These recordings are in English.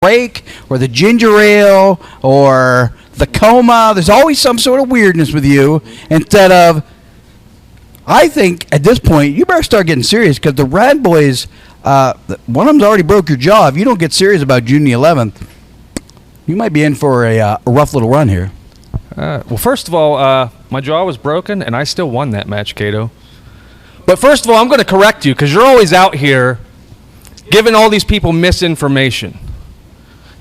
break or the ginger ale or the coma. There's always some sort of weirdness with you instead of, I think at this point, you better start getting serious because the Rad Boys, one of them's already broke your jaw. If you don't get serious about June the 11th, you might be in for a rough little run here. Well, first of all, my jaw was broken, and I still won that match, Cato. But first of all, I'm going to correct you because you're always out here giving all these people misinformation,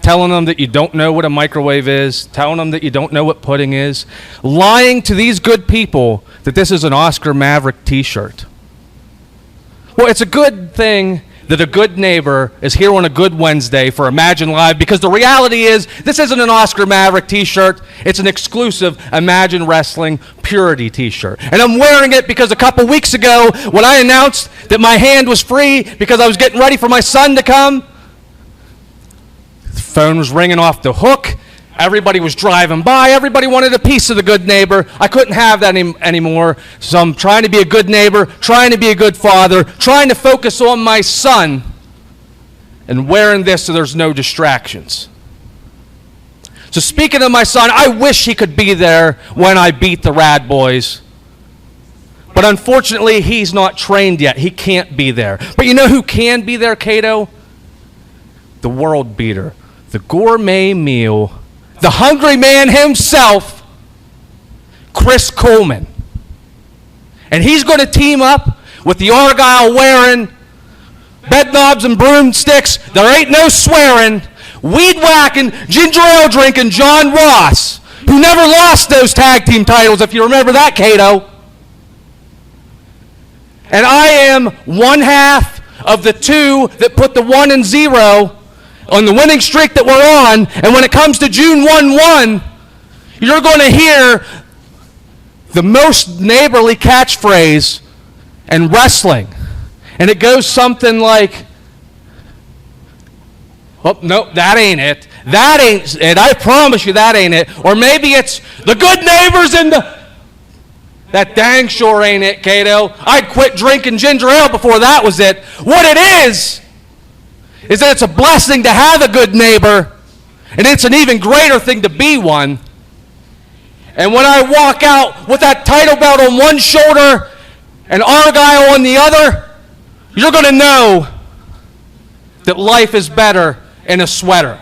telling them that you don't know what a microwave is, telling them that you don't know what pudding is, lying to these good people that this is an Oscar Maverick t-shirt. Well, it's a good thing that a good neighbor is here on a good Wednesday for Imagine Live, because the reality is this isn't an Oscar Maverick t-shirt. It's an exclusive Imagine Wrestling Purity t-shirt. And I'm wearing it because a couple weeks ago when I announced that my hand was free because I was getting ready for my son to come, the phone was ringing off the hook. Everybody was driving by. Everybody wanted a piece of the good neighbor. I couldn't have that anymore. So I'm trying to be a good neighbor, trying to be a good father, trying to focus on my son, and wearing this so there's no distractions. So speaking of my son, I wish he could be there when I beat the Rad Boys. But unfortunately, he's not trained yet. He can't be there. But you know who can be there, Cato? The world beater, the gourmet meal, the hungry man himself, Chris Coleman. And he's going to team up with the Argyle wearing, bed knobs and broomsticks, there ain't no swearing, weed whacking, ginger ale drinking John Ross, who never lost those tag team titles, if you remember that, Cato. And I am one half of the two that put the 1 and 0 on the winning streak that we're on, and when it comes to June 1-1, you're going to hear the most neighborly catchphrase in wrestling. And it goes something like, oh, no, that ain't it. That ain't it. I promise you that ain't it. Or maybe it's the good neighbors in the... That dang sure ain't it, Cato. I'd quit drinking ginger ale before that was it. What it is that it's a blessing to have a good neighbor, and it's an even greater thing to be one. And when I walk out with that title belt on one shoulder and Argyle on the other, you're going to know that life is better in a sweater.